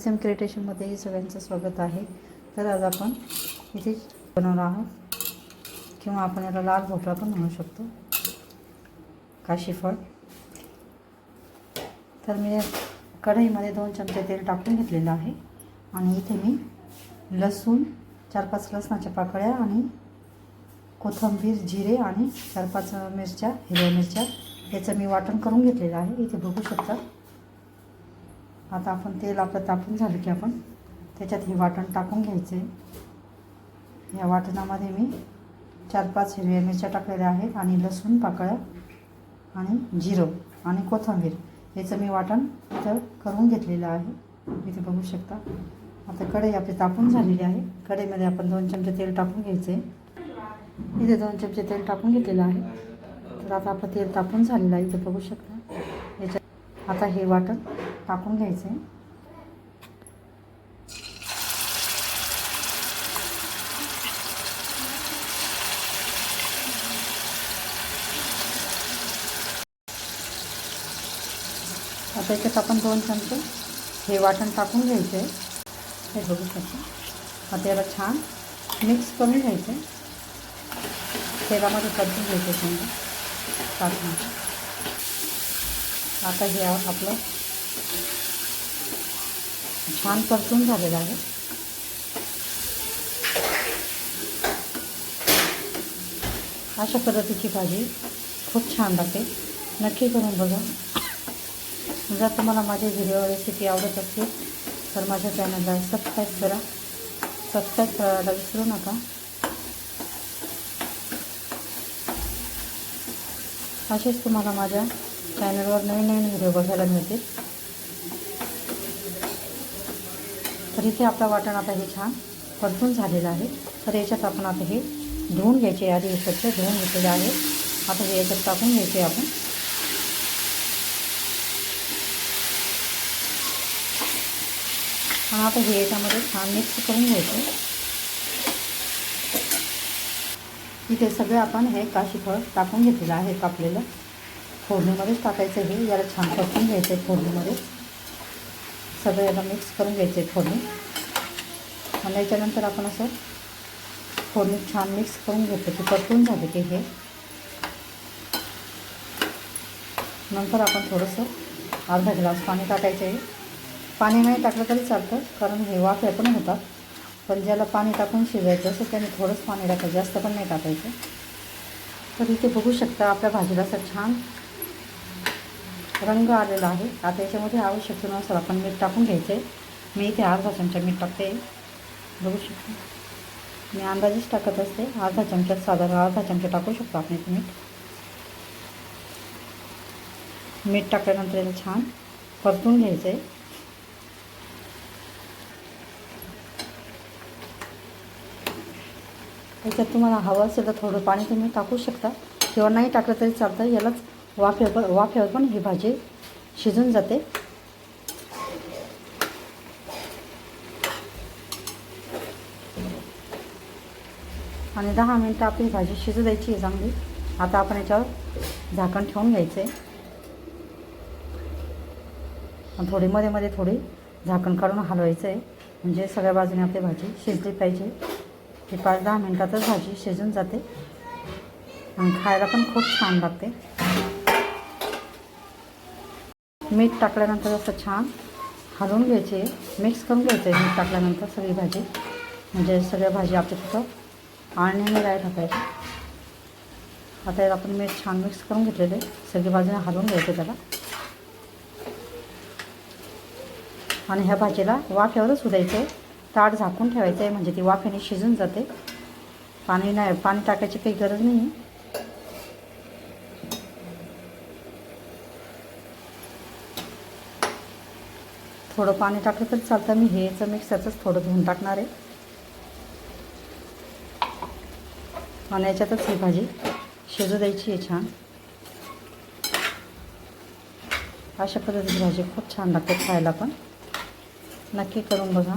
SM क्रिएटेशनमध्ये सगळ्यांचं स्वागत आहे। तर आज आपण इथे बनवणार आहोत किंवा आपण याला लाल भोपळा पण म्हणू शकतो, काशीफळ। तर मी कढईमध्ये 2 चमचे तेल टाकून घेतलेलं आहे आणि इथे मी लसूण 4-5 लसणाच्या पाकळ्या आणि कोथिंबीर, जिरे आणि 4-5 मिरच्या, हिरव्या मिरच्या याचं मी वाटण करून घेतलेलं आहे, इथे बघू शकता। आता आपण तेल आपलं तापून झालं की आपण त्याच्यात हे वाटण टाकून घ्यायचं आहे। या वाटणामध्ये मी 4-5 हिरव्या मिरच्या टाकलेल्या आहेत आणि लसूण पाकळ्या आणि जिरं आणि कोथिंबीर याचं मी वाटण इथं करून घेतलेलं आहे, इथे बघू शकता। आता कढई आपली तापून झालेली आहे। कढईमध्ये आपण 2 चमचे तेल टाकून घ्यायचे आहे, इथे 2 चमचे तेल टाकून घेतलेलं आहे। तर आता आपलं तेल तापून झालेलं आहे, इथे बघू शकता। याच्यात आता हे वाटण टाकून घ्यायचं आहे। आता याच्यात आपण 2 चमचे हे वाटण टाकून घ्यायचं आहे, हे बघू शकता। आता याला छान मिक्स करून घ्यायचं आहे, तेलामध्ये परतून घ्यायचं समजा 5 मिनिटं। आता हे आपलं छान परतून झालेलं आहे। अशा पद्धतीची भाजी खूप छान लागते, नक्की करून बघा। जर तुम्हाला माझे व्हिडिओ रेसिपी आवडत असतील तर माझ्या चॅनलला सबस्क्राईब करा, सबस्क्राईब करायला विसरू नका। असेच तुम्हाला माझ्या चॅनलवर नवीन व्हिडिओ बघायला मिळतील। तर इथे आपलं वाटण आता हे छान परतून झालेलं आहे। तर याच्यात आपण आता हे धुवून घ्यायचे, आधी स्वच्छ धुवून घेतलेलं आहे। आता हे याच्यात टाकून घ्यायचे आपण आणि आता हे याच्यामध्ये छान मिक्स करून घ्यायचे। इथे सगळे आपण हे काशीफळ टाकून घेतलेलं आहे, कापलेलं फोडणीमध्येच टाकायचं। हे याला छान परतून घ्यायचं आहे, फोडणीमध्ये सगळं याला मिक्स करून घ्यायचं आहे फोडणी। आणि याच्यानंतर आपण असं फोडणीत छान मिक्स करून घेतो की परतून झालं की हे नंतर आपण थोडंसं अर्धा ग्लास पाणी टाकायचं आहे। पाणी नाही टाकलं तरी चालतं, कारण हे वाफे पण होतात, पण ज्याला पाणी टाकून शिजायचं असं त्याने थोडंच पाणी टाकायचं, जास्त पण नाही टाकायचं। तर इथे बघू शकता आपल्या भाजीला असं छान रंग आलेला आहे। आता याच्यामध्ये आवश्यकतेनुसार आपण मीठ टाकून घ्यायचं आहे। मी इथे अर्धा चमचा मीठ टाकते, बघू शकता। मी अंदाजेच टाकत असते, अर्धा चमचा, साधारण अर्धा चमचा टाकू शकतो आपण इथे मीठ टाकल्यानंतर याला छान परतून घ्यायचं आहे। त्याच्यात तुम्हाला हवं असेल तर थोडं पाणी तुम्ही टाकू शकता किंवा नाही टाकलं तरी चालतं। यालाच वाफेवर पण ही भाजी शिजून जाते। आणि 10 मिनिटं आपली भाजी शिजू द्यायची आहे चांगली। आता आपण याच्यावर झाकण ठेवून घ्यायचं आहे आणि थोडी मध्ये मध्ये थोडी झाकण काढून हलवायचं आहे, म्हणजे सगळ्या बाजूने आपली भाजी शिजली पाहिजे। ही 5-10 मिनिटातच भाजी शिजून जाते आणि खायला पण खूप छान लागते। मीठ टाकल्यानंतर असं छान हलवून घ्यायचे, मिक्स करून घ्यायचं आहे मीठ टाकल्यानंतर सगळी भाजी, म्हणजे सगळ्या भाजी आपल्या तिथं आळणीने राहायला पाहिजे। आता याला आपण मीठ छान मिक्स करून घेतलेले, सगळी बाजूने हलवून घ्यायचं त्याला। आणि ह्या भाजीला वाफेवरच उद्यायचं आहे, ताट झाकून ठेवायचं आहे, म्हणजे ती वाफेने शिजून जाते। पाणी टाकायची काही गरज नाही। थोडं पाणी टाकलं तरी चालतं, मी हेचं मिक्सरचंच थोडं धुवून टाकणार आहे आणि याच्यातच ही भाजी शिजू द्यायची आहे छान। अशा पद्धतीची भाजी खूप छान लागते खायला पण, नक्की करून बघा।